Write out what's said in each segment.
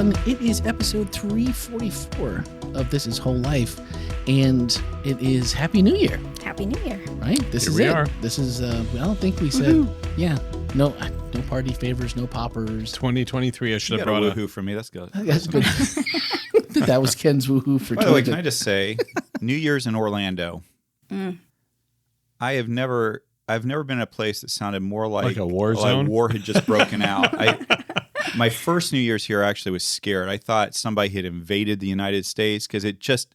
everyone. It is episode 344 of This is Whole Life, and it is Happy New Year. Happy New Year. Right? This Here is we it. are. This is, I don't think we said, no party favors, no poppers. 2023, I should have brought a a woohoo for me. That's good. That's good. That was Ken's woohoo for By the way, 20. can I just say, New Year's in Orlando. I've never been in a place that sounded more like a war zone? war had just broken out. My first New Year's here actually was scared. I thought somebody had invaded the United States because it just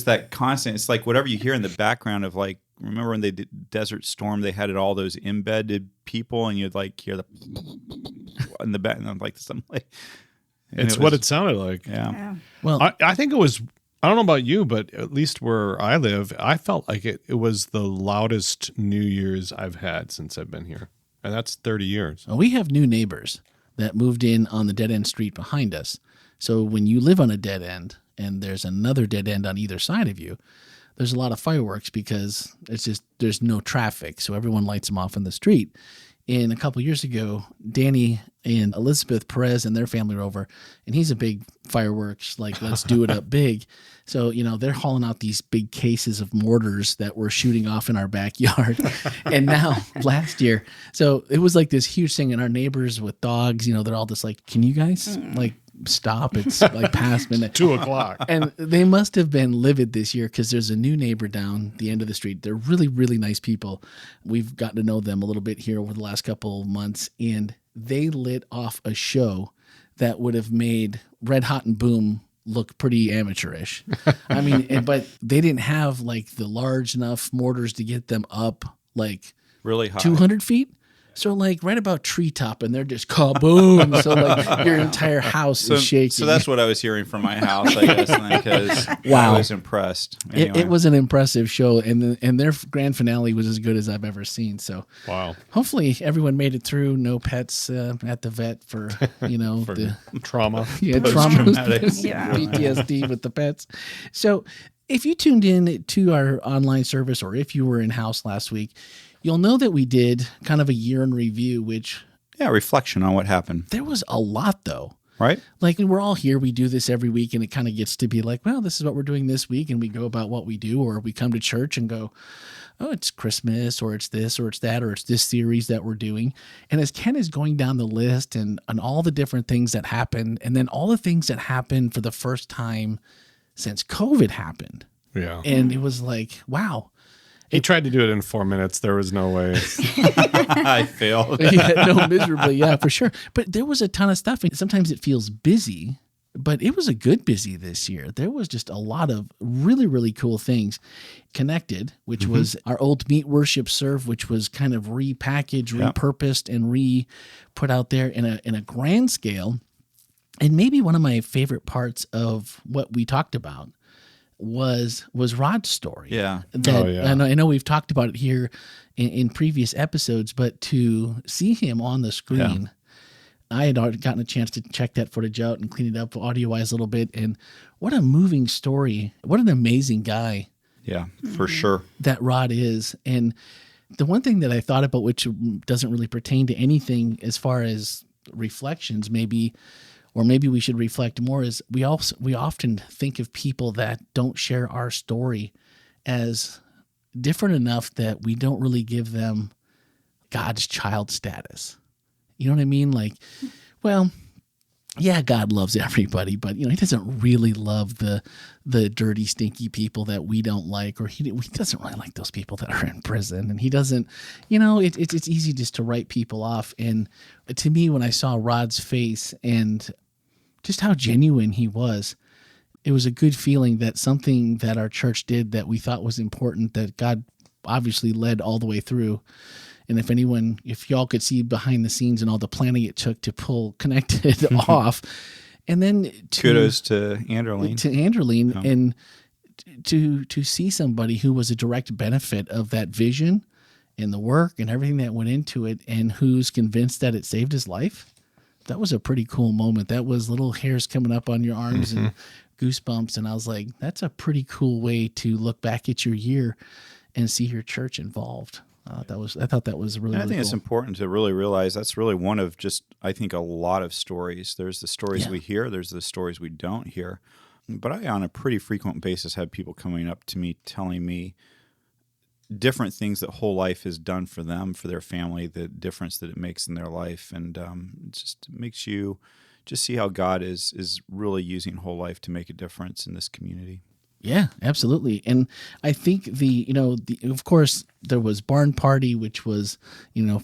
that constant. It's like whatever you hear in the background of like. Remember when they did Desert Storm? They had all those embedded people, and you'd like hear the in the back, and I'm like something like. It's what it sounded like. Yeah. Well, I think it was. I don't know about you, but at least where I live, I felt like it was the loudest New Year's I've had since I've been here, and that's 30 years. we have new neighbors that moved in on the dead end street behind us. So when you live on a dead end and there's another dead end on either side of you, there's a lot of fireworks because it's just there's no traffic. So everyone lights them off in the street. And a couple years ago, Danny and Elizabeth Perez and their family were over, and he's a big fireworks, like, let's do it up big. So, they're hauling out these big cases of mortars that we're shooting off in our backyard. And now, last year, so it was like this huge thing, and our neighbors with dogs, they're all just like, can you guys, stop? It's like past midnight. 2:00. And they must have been livid this year because there's a new neighbor down the end of the street. They're really, really nice people. We've gotten to know them a little bit here over the last couple of months, and they lit off a show that would have made Red Hot and Boom look pretty amateurish. I mean, but they didn't have like the large enough mortars to get them up like Really high. 200 feet. So like right about treetop, and they're just kaboom. So like your entire house is shaking. So that's what I was hearing from my house, I guess, because Wow. I was impressed. Anyway. It was an impressive show, and their grand finale was as good as I've ever seen. So Wow. hopefully everyone made it through. No pets at the vet for For the trauma. trauma, Post-traumatic. PTSD with the pets. So if you tuned in to our online service, or if you were in house last week, you'll know that we did kind of a year in review, which reflection on what happened, there was a lot though. right? Like we're all here, we do this every week, and it kind of gets to be like, well, this is what we're doing this week, and we go about what we do, or we come to church and go, oh, it's Christmas, or it's this, or it's that, or it's this series that we're doing. And as Ken is going down the list and all the different things that happened, and then all the things that happened for the first time since COVID happened, Yeah. and it was like, wow. He tried to do it in 4 minutes. There was no way. I failed. Yeah, no, miserably, yeah, for sure. But there was a ton of stuff. And sometimes it feels busy, but it was a good busy this year. There was just a lot of really, really cool things. Connected, which was our old Meet Worship Serve, which was kind of repackaged, repurposed, and put out there in a grand scale. And maybe one of my favorite parts of what we talked about was Rod's story. Yeah. And I know we've talked about it here in previous episodes, but to see him on the screen, I had already gotten a chance to check that footage out and clean it up audio-wise a little bit. And what a moving story. What an amazing guy Yeah, for sure. that Rod is. And the one thing that I thought about, which doesn't really pertain to anything as far as reflections, maybe we should reflect more, is we often think of people that don't share our story as different enough that we don't really give them God's child status. You know what I mean? Like, well, yeah, God loves everybody, but he doesn't really love the dirty, stinky people that we don't like, or he doesn't really like those people that are in prison, and he doesn't. It's easy just to write people off. And to me, when I saw Rod's face and just how genuine he was, it was a good feeling that something that our church did that we thought was important, that God obviously led all the way through. And if y'all could see behind the scenes and all the planning it took to pull Connected off, and then Kudos to Anderline. And to see somebody who was a direct benefit of that vision and the work and everything that went into it, and who's convinced that it saved his life. That was a pretty cool moment. That was little hairs coming up on your arms and goosebumps. And I was like, that's a pretty cool way to look back at your year and see your church involved. I thought that was really, And I really think cool. it's important to really realize that's really one of just, I think, a lot of stories. There's the stories we hear, there's the stories we don't hear. But I, on a pretty frequent basis, have people coming up to me telling me different things that Whole Life has done for them, for their family, the difference that it makes in their life. And it just makes you just see how God is really using Whole Life to make a difference in this community. Yeah, absolutely. And I think of course there was Barn Party, which was,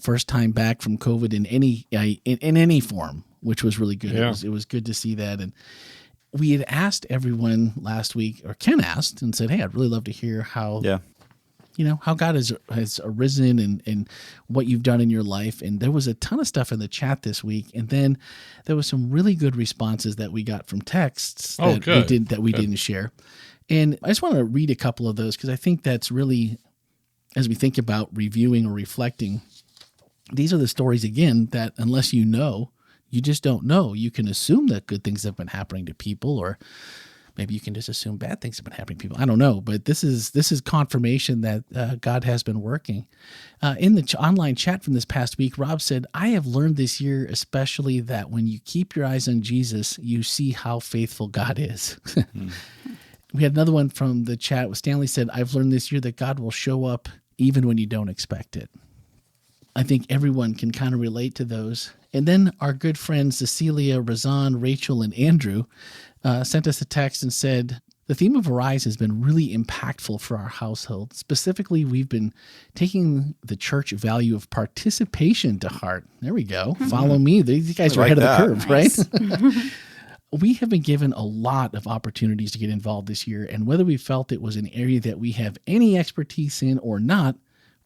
first time back from COVID in any form, which was really good. Yeah. It was good to see that. And we had asked everyone last week, or Ken asked and said, "Hey, I'd really love to hear how, how God has arisen and what you've done in your life." And there was a ton of stuff in the chat this week. And then there was some really good responses that we got from texts that we didn't share. And I just want to read a couple of those because I think that's really, as we think about reviewing or reflecting, these are the stories, again, that unless you know, you just don't know. You can assume that good things have been happening to people, or maybe you can just assume bad things have been happening to people. I don't know, but this is confirmation that God has been working. In the online chat from this past week, Rob said, "I have learned this year especially that when you keep your eyes on Jesus, you see how faithful God is." We had another one from the chat. Stanley said, "I've learned this year that God will show up even when you don't expect it." I think everyone can kind of relate to those. And then our good friends Cecilia, Razan, Rachel, and Andrew sent us a text and said, "The theme of Arise has been really impactful for our household. Specifically, we've been taking the church value of participation to heart." There we go. Follow me. These guys are ahead of the curve, right? We have been given a lot of opportunities to get involved this year, and whether we felt it was an area that we have any expertise in or not,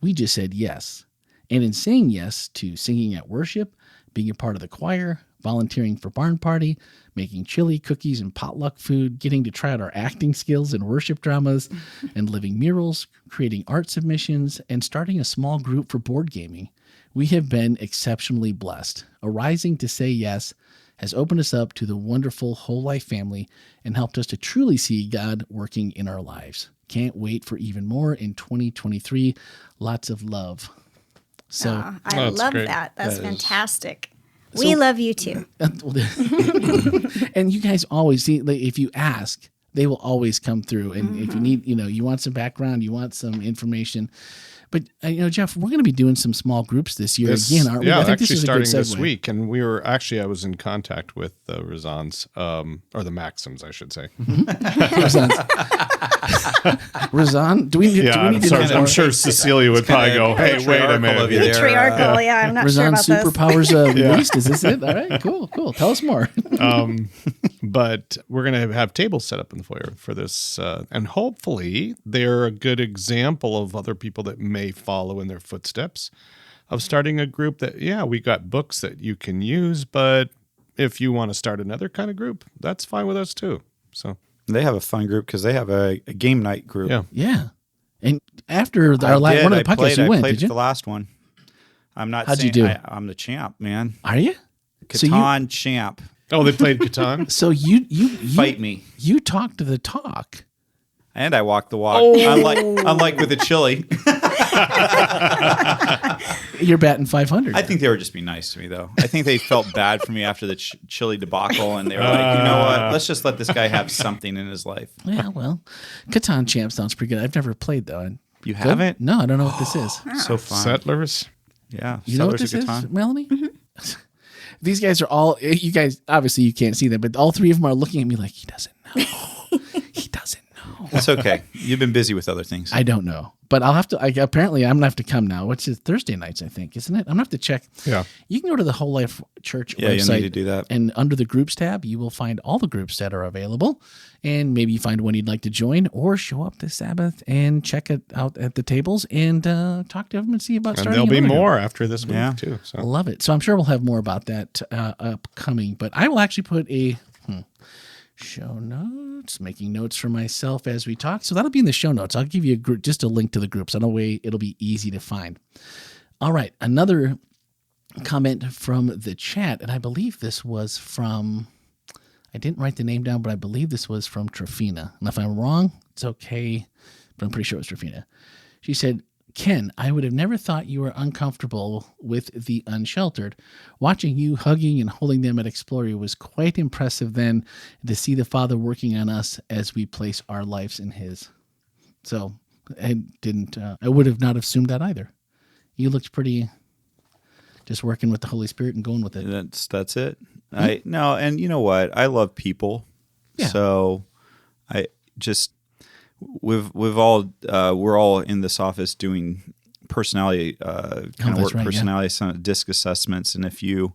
we just said yes. And in saying yes to singing at worship, being a part of the choir, volunteering for Barn Party, making chili, cookies, and potluck food, getting to try out our acting skills in worship dramas, and living murals, creating art submissions, and starting a small group for board gaming, we have been exceptionally blessed. Arising to say yes has opened us up to the wonderful Whole Life family and helped us to truly see God working in our lives. Can't wait for even more in 2023. Lots of love. So I love great. that. That's fantastic. We love you too. And you guys always see, if you ask, they will always come through. And if you need, you want some background, you want some information. But, Jeff, we're going to be doing some small groups this year again, aren't we? Yeah, I think actually this is a good starting segue. this week. And I was in contact with the Razans, or the Maxims, I should say. Razan, do we need to I'm sure Cecilia would probably go, "Hey, wait a minute." Patriarchal, I'm not sure Razan about Superpowers released. Is this it? All right, cool. Tell us more. But we're going to have tables set up in the foyer for this. And hopefully they're a good example of other people that may follow in their footsteps of starting a group that, we got books that you can use, but if you want to start another kind of group, that's fine with us too. So They have a fun group because they have a game night group. Yeah. And after one of the podcasts you went, played did you? the last one. I'm not How'd saying you do? I'm the champ, man. Are you? Catan champ. Oh, they played Catan? So you Fight me. You talk to the talk. And I walk the walk. Unlike with the chili. You're batting 500. I think they were just being nice to me, though. I think they felt bad for me after the chili debacle, and they were like, "You know what? Let's just let this guy have something in his life." Yeah, well, Catan Champ sounds pretty good. I've never played, though. You haven't? No, I don't know what this is. So fun. Settlers? Yeah. You know what this is, Melanie? These guys are all, you guys, obviously you can't see them, but all three of them are looking at me like, he doesn't know. He doesn't know. That's okay. You've been busy with other things. I don't know. But I'll have to, apparently I'm going to have to come now, which is Thursday nights, I think, isn't it? I'm going to have to check. Yeah. You can go to the WholeLife Church website. Yeah, you need to do that. And under the groups tab, you will find all the groups that are available. And maybe you find one you'd like to join or show up this Sabbath and check it out at the tables and talk to them and see about starting. And there'll be another more group. after this week, too. So. I love it. So I'm sure we'll have more about that upcoming. But I will actually put a show notes, making notes for myself as we talk. So that'll be in the show notes. I'll give you just a link to the groups. That way it'll be easy to find. All right. Another comment from the chat, and I believe this was from, I didn't write the name down, but I believe this was from Trafina. And if I'm wrong, it's okay, but I'm pretty sure it was Trafina. She said, Ken, I would have never thought you were uncomfortable with the unsheltered. Watching you hugging and holding them at Explorer was quite impressive then, to see the Father working on us as we place our lives in his. So I would have not assumed that either. You looked pretty just working with the Holy Spirit and going with it. That's it. No, and you know what? I love people. Yeah. So I just we're all in this office doing personality personality disc assessments, and if you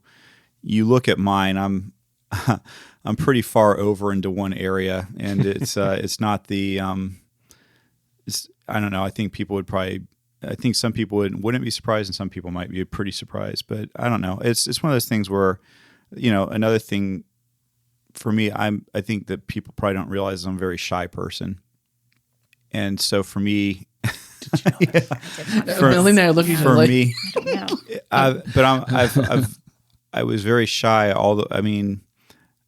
look at mine, I'm pretty far over into one area, and it's not the I don't know. I think some people wouldn't be surprised, and some people might be pretty surprised. But I don't know. It's one of those things where, another thing for me, I think that people probably don't realize I'm a very shy person, and so for me, I was very shy.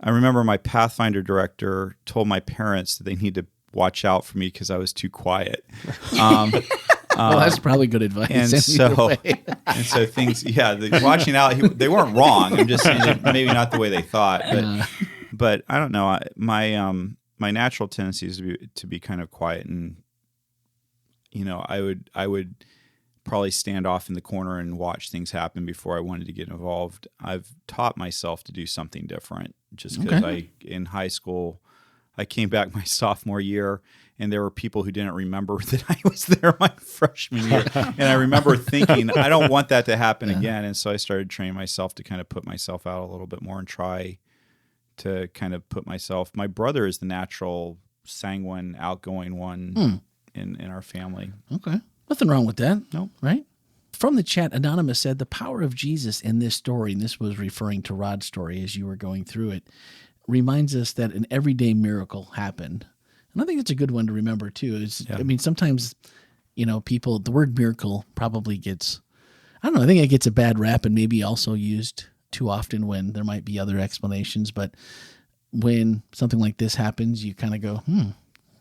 I remember my Pathfinder director told my parents that they need to watch out for me because I was too quiet. Well, that's probably good advice. And so things, watching out, they weren't wrong. I'm just saying maybe not the way they thought, but I don't know. My natural tendency is to be kind of quiet, and I would probably stand off in the corner and watch things happen before I wanted to get involved. I've taught myself to do something different just because in high school, I came back my sophomore year, and there were people who didn't remember that I was there my freshman year. And I remember thinking, I don't want that to happen again. And so I started training myself to kind of put myself out a little bit more and try to kind of put myself. My brother is the natural sanguine, outgoing one in our family. Okay. Nothing wrong with that. No. Right? From the chat, Anonymous said, the power of Jesus in this story, and this was referring to Rod's story as you were going through it, reminds us that an everyday miracle happened. And I think that's a good one to remember too. Sometimes, people, the word miracle probably gets, I think it gets a bad rap and maybe also used too often when there might be other explanations. But when something like this happens, you kind of go,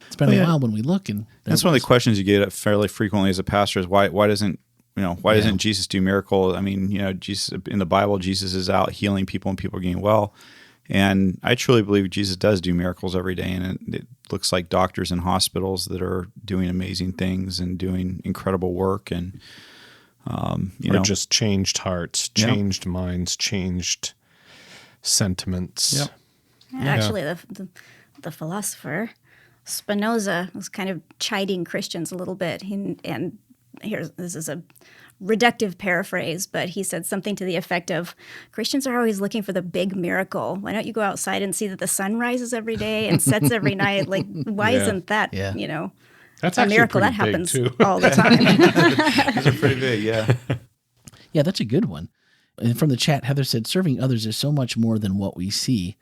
it's been a while when we look. And that's one of the questions you get fairly frequently as a pastor is why doesn't Jesus do miracles? Jesus in the Bible, Jesus is out healing people and people are getting well. And I truly believe Jesus does do miracles every day, and it looks like doctors in hospitals that are doing amazing things and doing incredible work, and or just changed hearts, changed minds, changed sentiments. Yep. Actually, the philosopher Spinoza was kind of chiding Christians a little bit, and this is a reductive paraphrase, but he said something to the effect of, Christians are always looking for the big miracle. Why don't you go outside and see that the sun rises every day and sets every night? Like, why isn't that, that's a miracle that happens all the time? Those are pretty big, yeah. Yeah, that's a good one. And from the chat, Heather said, serving others is so much more than what we see.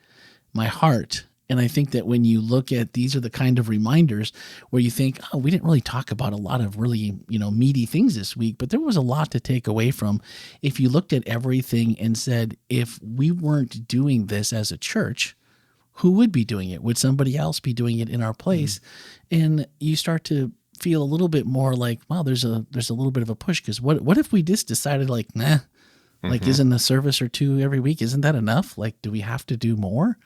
My heart. And I think that when you look at, these are the kind of reminders where you think, we didn't really talk about a lot of really, meaty things this week, but there was a lot to take away from. If you looked at everything and said, if we weren't doing this as a church, who would be doing it? Would somebody else be doing it in our place? And you start to feel a little bit more like, wow, there's a little bit of a push. Because what if we just decided like, nah, like isn't a service or two every week, isn't that enough? Like, do we have to do more?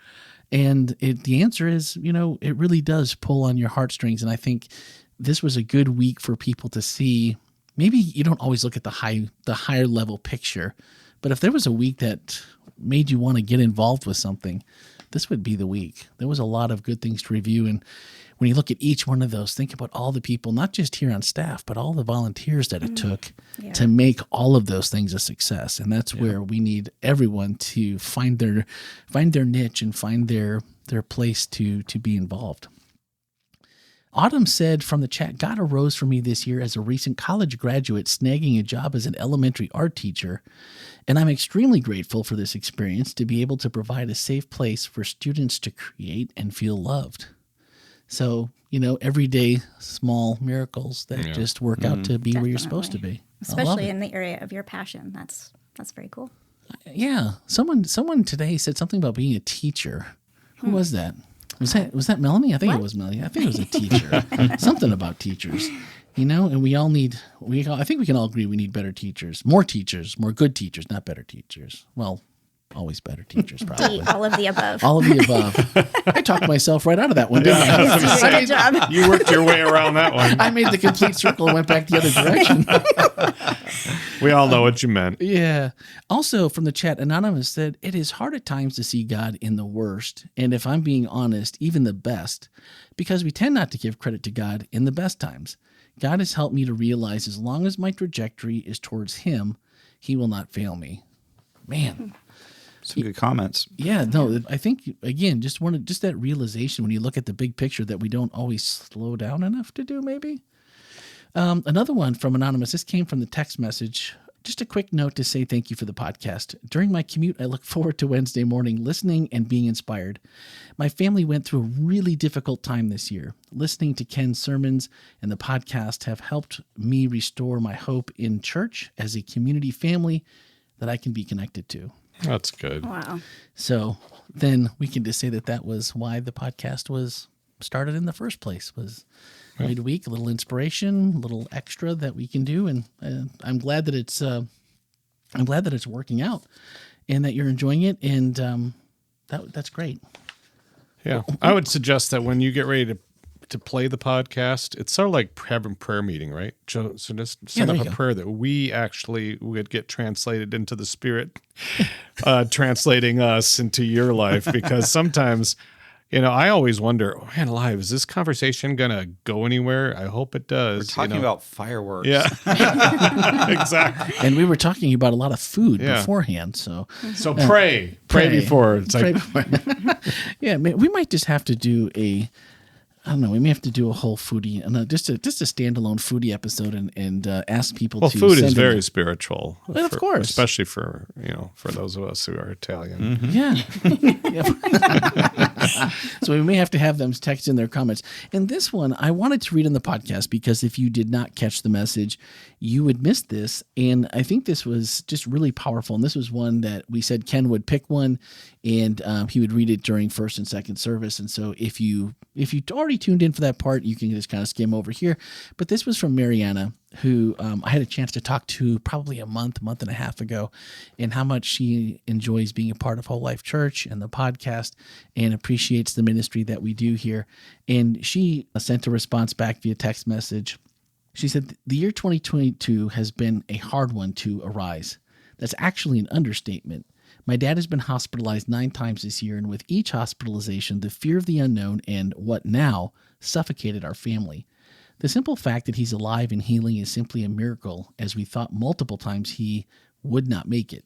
And the answer is, it really does pull on your heartstrings. And I think this was a good week for people to see. Maybe you don't always look at the higher level picture, but if there was a week that made you want to get involved with something, this would be the week. There was a lot of good things to review. And when you look at each one of those, think about all the people, not just here on staff, but all the volunteers that it took to make all of those things a success. And that's where we need everyone to find their niche and find their place to be involved. Autumn said from the chat, God arose for me this year as a recent college graduate snagging a job as an elementary art teacher. And I'm extremely grateful for this experience to be able to provide a safe place for students to create and feel loved. So, everyday small miracles that just work out to be where you're supposed to be. Especially in the area of your passion. That's very cool. Yeah. Someone today said something about being a teacher. Who was that? Was that Melanie? I think it was Melanie. I think it was a teacher. Something about teachers. And I think we can all agree we need better teachers, more good teachers, not better teachers. Well, always better teachers, probably. All of the above. All of the above. I talked myself right out of that one, didn't I? Good job. You worked your way around that one. I made the complete circle and went back the other direction. We all know what you meant. Yeah. Also from the chat, Anonymous said, it is hard at times to see God in the worst, and if I'm being honest, even the best, because we tend not to give credit to God in the best times. God has helped me to realize as long as my trajectory is towards Him, He will not fail me. Man. Some good comments. Yeah, no, I think, again, just that realization when you look at the big picture that we don't always slow down enough to do, maybe. Another one from Anonymous. This came from the text message. Just a quick note to say thank you for the podcast. During my commute, I look forward to Wednesday morning listening and being inspired. My family went through a really difficult time this year. Listening to Ken's sermons and the podcast have helped me restore my hope in church as a community family that I can be connected to. That's good. Wow. So then we can just say that was why the podcast was started in the first place, was midweek, a little inspiration, a little extra that we can do. And I'm glad that it's working out and that you're enjoying it. And that's great. Yeah. I would suggest that when you get ready to play the podcast, it's sort of like having prayer meeting, right? So just set up a prayer that we actually would get translated into the Spirit, translating us into your life. Because sometimes, I always wonder, man alive, is this conversation going to go anywhere? I hope it does. We're talking about fireworks. Yeah, exactly. And we were talking about a lot of food beforehand. So pray before. It's pray like, before. Yeah, we might just have to do I don't know. We may have to do a whole foodie, just a standalone foodie episode, and ask people. Well, to food send is in very spiritual, of course, especially for those of us who are Italian. Mm-hmm. Yeah. So we may have to have them text in their comments. And this one, I wanted to read in the podcast because if you did not catch the message, you would miss this. And I think this was just really powerful. And this was one that we said Ken would pick one, and he would read it during first and second service. And so if you already tuned in for that part, you can just kind of skim over here. But this was from Mariana, who I had a chance to talk to probably a month and a half ago, and how much she enjoys being a part of WholeLife Church and the podcast and appreciates the ministry that we do here. And she sent a response back via text message. She said, the year 2022 has been a hard one to arise. That's actually an understatement. My dad has been hospitalized 9 times this year, and with each hospitalization, the fear of the unknown and what now suffocated our family. The simple fact that he's alive and healing is simply a miracle, as we thought multiple times he would not make it.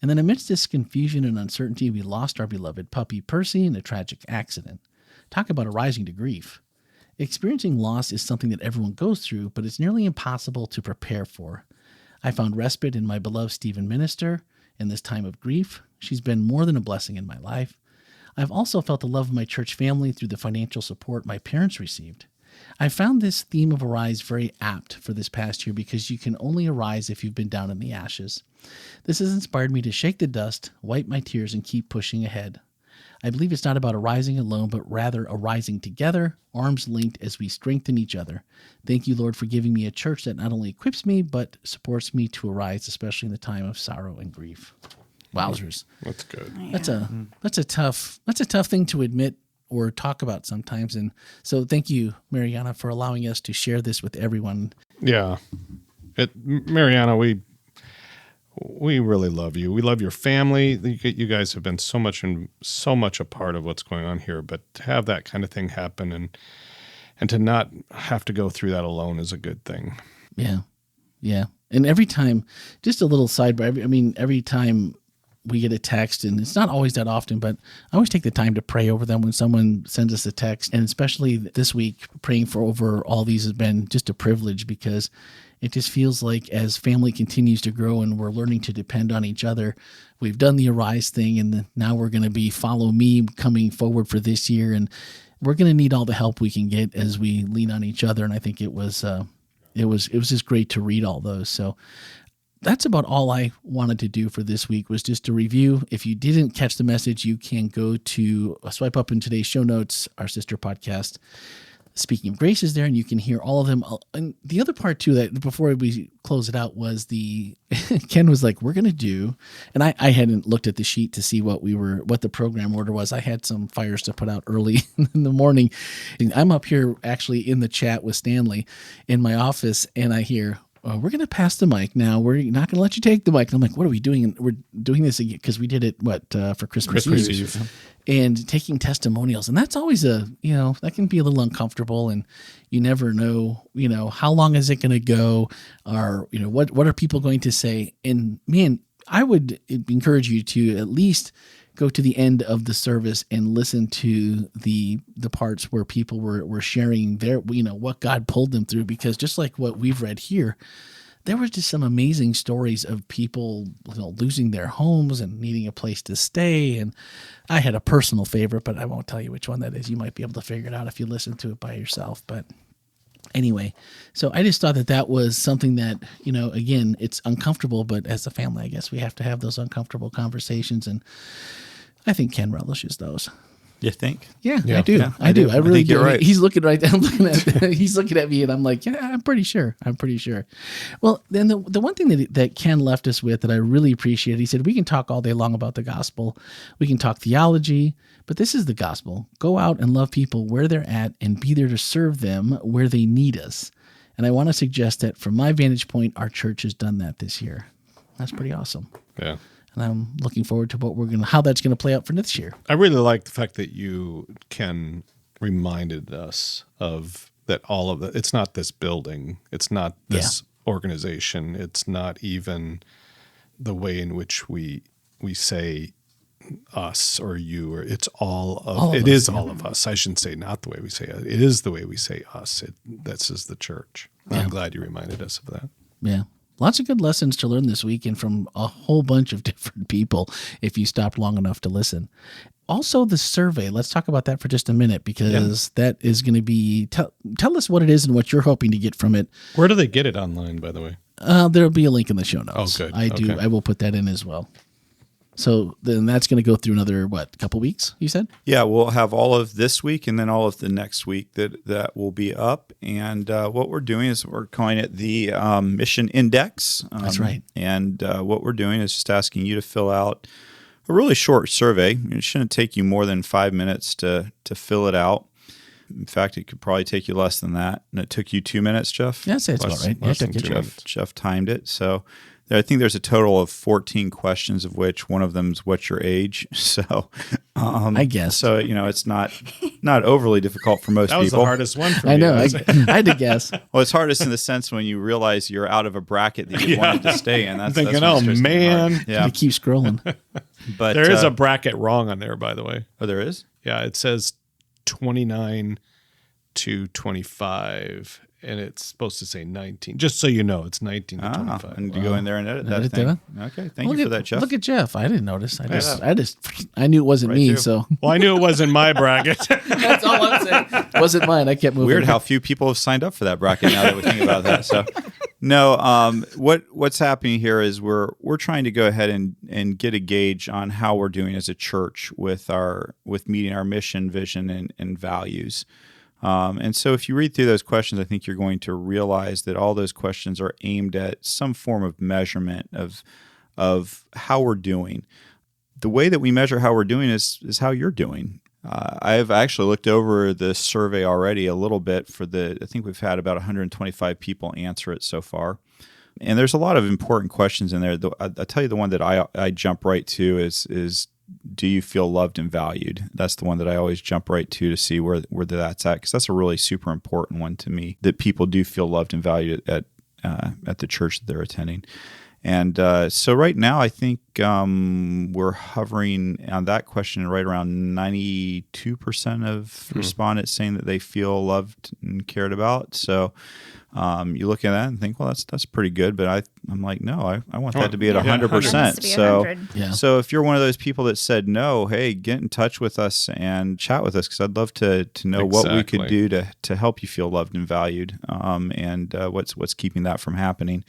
And then amidst this confusion and uncertainty, we lost our beloved puppy Percy in a tragic accident. Talk about arising to grief. Experiencing loss is something that everyone goes through, but it's nearly impossible to prepare for. I found respite in my beloved Stephen Minister in this time of grief. She's been more than a blessing in my life. I've also felt the love of my church family through the financial support my parents received. I found this theme of arise very apt for this past year because you can only arise if you've been down in the ashes. This has inspired me to shake the dust, wipe my tears, and keep pushing ahead. I believe it's not about arising alone, but rather arising together, arms linked as we strengthen each other. Thank you, Lord, for giving me a church that not only equips me, but supports me to arise, especially in the time of sorrow and grief. Wowzers. That's good. Yeah. That's a tough thing to admit or talk about sometimes. And so thank you, Mariana, for allowing us to share this with everyone. Yeah. Mariana, we really love you. We love your family. You guys have been so much a part of what's going on here, but to have that kind of thing happen and to not have to go through that alone is a good thing. Yeah. Yeah. And every time, just a little sidebar, every time we get a text, and it's not always that often, but I always take the time to pray over them when someone sends us a text. And especially this week, praying for over all these has been just a privilege, because it just feels like as family continues to grow and we're learning to depend on each other, we've done the Arise thing, and now we're going to be Follow Me coming forward for this year. And we're going to need all the help we can get as we lean on each other. And I think it was just great to read all those. So that's about all I wanted to do for this week, was just to review. If you didn't catch the message, you can go to swipe up in today's show notes, our sister podcast, Speaking of Grace is there, and you can hear all of them. And the other part too, that before we close it out, was Ken was like, we're going to do, and I hadn't looked at the sheet to see what the program order was. I had some fires to put out early in the morning. And I'm up here actually in the chat with Stanley in my office, and I hear, we're going to pass the mic now. We're not going to let you take the mic. And I'm like, what are we doing? And we're doing this again because we did it, for Christmas Eve. And taking testimonials. And that's always that can be a little uncomfortable, and you never know, how long is it going to go, or, what are people going to say? And man, I would encourage you to at least go to the end of the service and listen to the parts where people were sharing their, what God pulled them through, because just like what we've read here, there were just some amazing stories of people losing their homes and needing a place to stay. And I had a personal favorite, but I won't tell you which one that is. You might be able to figure it out if you listen to it by yourself. But anyway, so I just thought that was something that, again, it's uncomfortable, but as a family, I guess we have to have those uncomfortable conversations. And I think Ken relishes those. You think? Yeah, I do. I do. I really think do. you're right. He's looking right down. He's looking at me, and I'm like, yeah, I'm pretty sure. Well, then the one thing that Ken left us with that I really appreciated, he said, we can talk all day long about the gospel. We can talk theology, but this is the gospel. Go out and love people where they're at and be there to serve them where they need us. And I want to suggest that from my vantage point, our church has done that this year. That's pretty awesome. Yeah. And I'm looking forward to how that's going to play out for this year. I really like the fact that Ken reminded us of that all of it. It's not this building. It's not this organization. It's not even the way in which we say us or you, or it's all of it is all of us. I shouldn't say not the way we say it. It is the way we say us. This is the church. I'm glad you reminded us of that. Yeah. Lots of good lessons to learn this weekend from a whole bunch of different people if you stopped long enough to listen. Also, the survey. Let's talk about that for just a minute, because that is going to be... Tell us what it is and what you're hoping to get from it. Where do they get it online, by the way? There'll be a link in the show notes. Oh, good. I will put that in as well. So then that's going to go through another, couple weeks, you said? Yeah, we'll have all of this week and then all of the next week that will be up. And what we're doing is we're calling it the Mission Index. That's right. And what we're doing is just asking you to fill out a really short survey. It shouldn't take you more than 5 minutes to fill it out. In fact, it could probably take you less than that. And it took you 2 minutes, Jeff? Yeah, I'd say it's about right. Less than 2 minutes. Jeff timed it. So I think there's a total of 14 questions, of which one of them is what's your age. So I guess. So, it's not overly difficult for most people. That was the hardest one for me. I know. I had to guess. Well, it's hardest in the sense when you realize you're out of a bracket that you wanted to stay in. I'm thinking, oh, man. Yeah. You keep scrolling. But there is a bracket wrong on there, by the way. Oh, there is? Yeah, it says 29 to 25. And it's supposed to say 19. Just so you know, it's 19 to 25. I need to go in there and edit that thing. Okay, thank you for that, Jeff. Look at Jeff. I didn't notice. I knew it wasn't me. So well, I knew it wasn't my bracket. That's all I'm saying. It wasn't mine. I kept moving. Weird how few people have signed up for that bracket now that we think about that. So no, what's happening here is we're trying to go ahead and get a gauge on how we're doing as a church with meeting our mission, vision, and values. And so if you read through those questions, I think you're going to realize that all those questions are aimed at some form of measurement of how we're doing. The way that we measure how we're doing is how you're doing. I've actually looked over this survey already a little bit I think we've had about 125 people answer it so far. And there's a lot of important questions in there. I'll tell you the one that I jump right to is do you feel loved and valued? That's the one that I always jump right to see where that's at, because that's a really super important one to me, that people do feel loved and valued at the church that they're attending. And so right now, I think we're hovering on that question right around 92% of respondents saying that they feel loved and cared about. So you look at that and think, well, that's pretty good. But I'm like, no, I want that to be at 100%. So if you're one of those people that said no, hey, get in touch with us and chat with us, because I'd love to know what we could do to help you feel loved and valued, and what's keeping that from happening.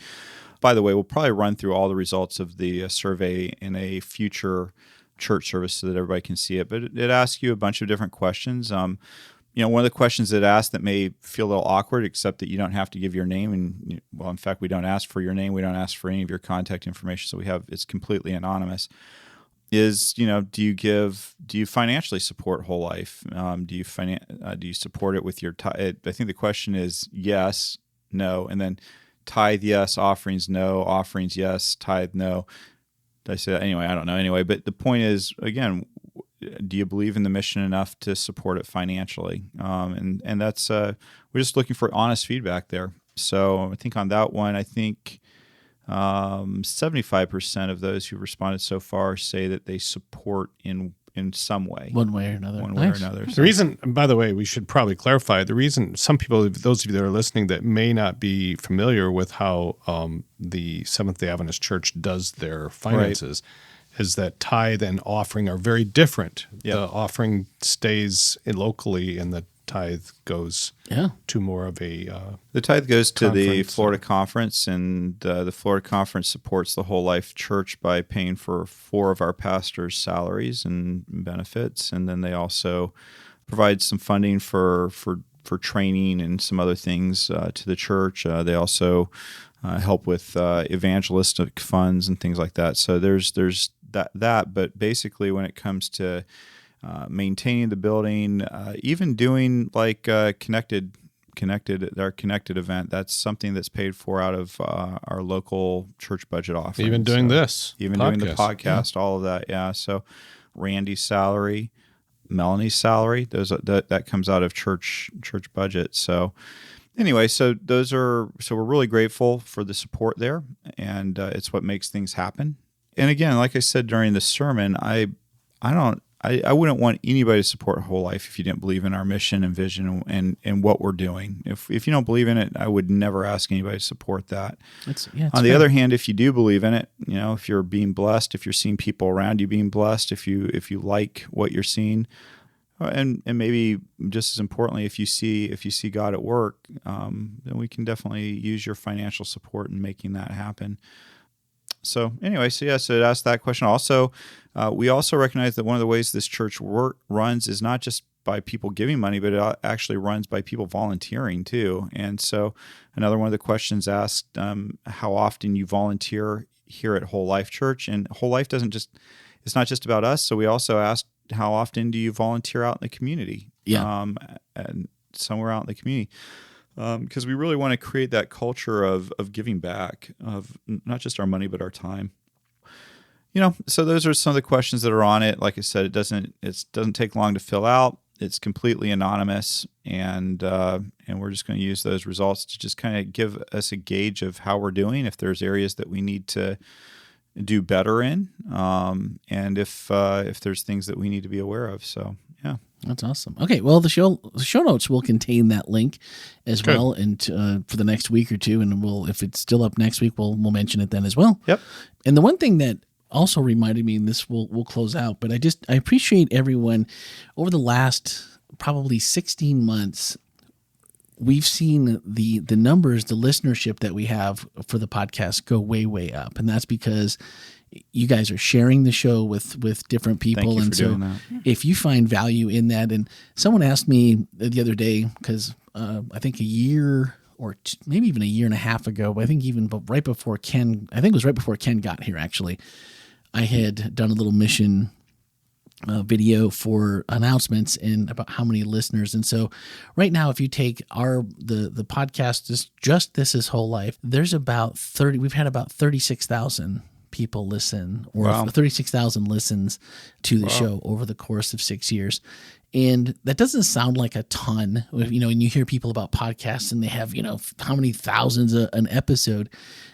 By the way, we'll probably run through all the results of the survey in a future church service so that everybody can see it. But it asks you a bunch of different questions. one of the questions that asked that may feel a little awkward, except that you don't have to give your name. And well, in fact, we don't ask for your name. We don't ask for any of your contact information. So it's completely anonymous. Is, do you financially support Whole Life? Do you support it with your tithe? I think the question is yes, no, and then tithe, yes, offerings, no, offerings, yes, tithe, no. Did I say that? Anyway, I don't know. Anyway, but the point is, again, do you believe in the mission enough to support it financially? And that's we're just looking for honest feedback there. So I think on that one, 75% of those who responded so far say that they support in some way. One way or another. The reason, by the way, we should probably clarify, the reason some people, those of you that are listening that may not be familiar with how the Seventh-day Adventist Church does their finances, is that tithe and offering are very different. Yep. The offering stays locally and the tithe goes to more of a the tithe goes to the conference. Florida Conference, and the Florida Conference supports the WholeLife Church by paying for 4 of our pastors' salaries and benefits, and then they also provide some funding for training and some other things to the church. They also help with evangelistic funds and things like that. So there's that, but basically when it comes to maintaining the building, even doing like our connected event, that's something that's paid for out of our local church budget offering. Even doing doing the podcast, all of that. Yeah. So Randy's salary, Melanie's salary, that comes out of church budget. So anyway, so we're really grateful for the support there, and it's what makes things happen. And again, like I said during the sermon, I wouldn't want anybody to support Whole Life if you didn't believe in our mission and vision and what we're doing. If you don't believe in it, I would never ask anybody to support that. On the other hand, if you do believe in it, if you're being blessed, if you're seeing people around you being blessed, if you like what you're seeing, and maybe just as importantly, if you see God at work, then we can definitely use your financial support in making that happen. So anyway, so it asked that question. Also, we also recognize that one of the ways this church runs is not just by people giving money, but it actually runs by people volunteering too. And so another one of the questions asked how often you volunteer here at WholeLife Church. And WholeLife it's not just about us. So we also asked, how often do you volunteer out in the community? Yeah. And somewhere out in the community. Because we really want to create that culture of giving back, of not just our money, but our time. So those are some of the questions that are on it. Like I said, it doesn't take long to fill out. It's completely anonymous, and we're just going to use those results to just kind of give us a gauge of how we're doing, if there's areas that we need to do better in, and if there's things that we need to be aware of. So yeah. That's awesome. Okay, well, the show notes will contain that link as well, and for the next week or two, and if it's still up next week, we'll mention it then as well. Yep. And the one thing that also reminded me, and this we'll close out, but I appreciate everyone over the last probably 16 months. We've seen the numbers, the listenership that we have for the podcast go way, way up, and that's because you guys are sharing the show with different people. Thank you and for doing that. If you find value in that, and someone asked me the other day, because I think a year or maybe even a year and a half ago, I think even right before Ken got here, actually, I had done a little mission video for announcements and about how many listeners. And so right now, if you take the podcast, This Is Whole Life, we've had about 36,000 people listen, or 36,000 listens to the show over the course of 6 years. And that doesn't sound like a ton, and you hear people about podcasts and they have, how many thousands an episode,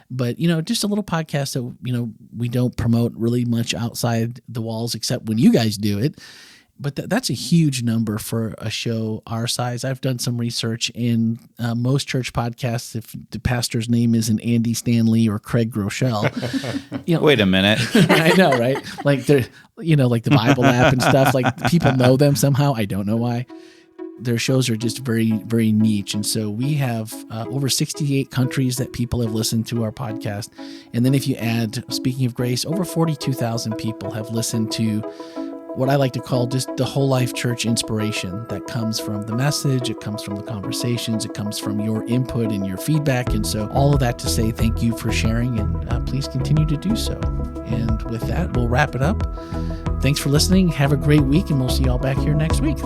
but, just a little podcast that, we don't promote really much outside the walls, except when you guys do it. But that's a huge number for a show our size. I've done some research in most church podcasts. If the pastor's name isn't Andy Stanley or Craig Groeschel, Wait a minute. I know, right? Like they're, like the Bible app and stuff. Like people know them somehow. I don't know why. Their shows are just very, very niche. And so we have over 68 countries that people have listened to our podcast. And then if you add, speaking of grace, over 42,000 people have listened to what I like to call just the WholeLife Church inspiration that comes from the message, it comes from the conversations, it comes from your input and your feedback. And so all of that to say thank you for sharing, and please continue to do so. And with that, we'll wrap it up. Thanks for listening. Have a great week, and we'll see y'all back here next week.